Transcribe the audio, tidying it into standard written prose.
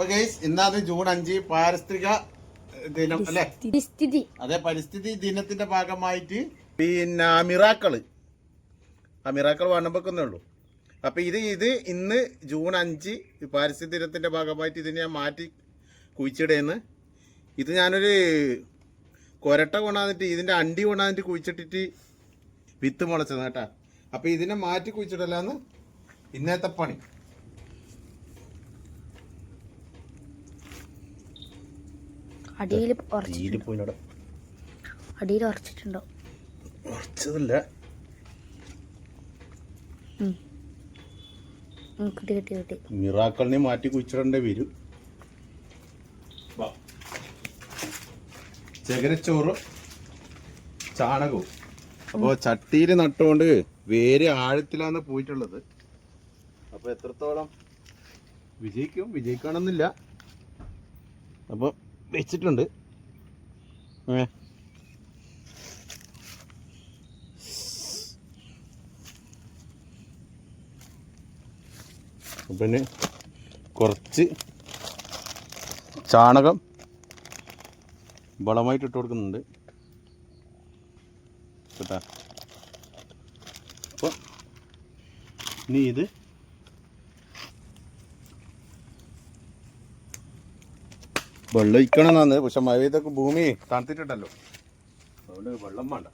അപ്പൊ ഗൈസ് ഇന്നത് ജൂൺ 5 പാരിസ്ഥിതിക ദിനം അല്ലെ? അതെ, പരിസ്ഥിതി ദിനത്തിന്റെ ഭാഗമായിട്ട് പിന്നെ മിറാക്കള് വണ്ണപ്പൊക്കുന്നേ ഉള്ളൂ. അപ്പൊ ഇത് ഇന്ന് ജൂൺ 5 പാരിസ്ഥിതിക ദിനത്തിന്റെ ഭാഗമായിട്ട് ഇതിനെ ഞാൻ മാറ്റി കുഴിച്ചിടേന്ന്. ഇത് ഞാനൊരു കൊരട്ട കൊണ്ടാന്നിട്ട് ഇതിന്റെ അണ്ടി കൊണ്ടാന്നിട്ട് കുഴിച്ചിട്ടിട്ട് വിത്ത് മുളച്ചത് കേട്ടാ. അപ്പൊ ഇതിനെ മാറ്റി കുഴിച്ചിടലാന്ന് ഇന്നത്തെ പണി. അടിയിൽ ഉറച്ചിട്ടുണ്ടോ? ഉറച്ചതല്ല, മിറാക്കളിനെ മാറ്റി കുഴിച്ചിടേണ്ട വരും. ചകിരച്ചോറും ചാണകവും. അപ്പോൾ ചട്ടിയിൽ നട്ടുകൊണ്ട് വേര് ആഴത്തിലാണ് പോയിട്ടുള്ളത്. അപ്പോൾ എത്രത്തോളം വിജയിക്കണമെന്നില്ല. അപ്പോൾ വെച്ചിട്ടുണ്ട്. പിന്നെ കുറച്ച് ചാണകം വളമായിട്ട് ഇട്ട് കൊടുക്കുന്നുണ്ട് കേട്ടാ. അപ്പോൾ ഇനി ഇത് വെള്ളം ഒഴിക്കണം എന്നാണ്. പക്ഷെ മഴ ഇതൊക്കെ ഭൂമി തണുത്തിട്ടുണ്ടല്ലോ, അതുകൊണ്ട് വെള്ളം വേണ്ട.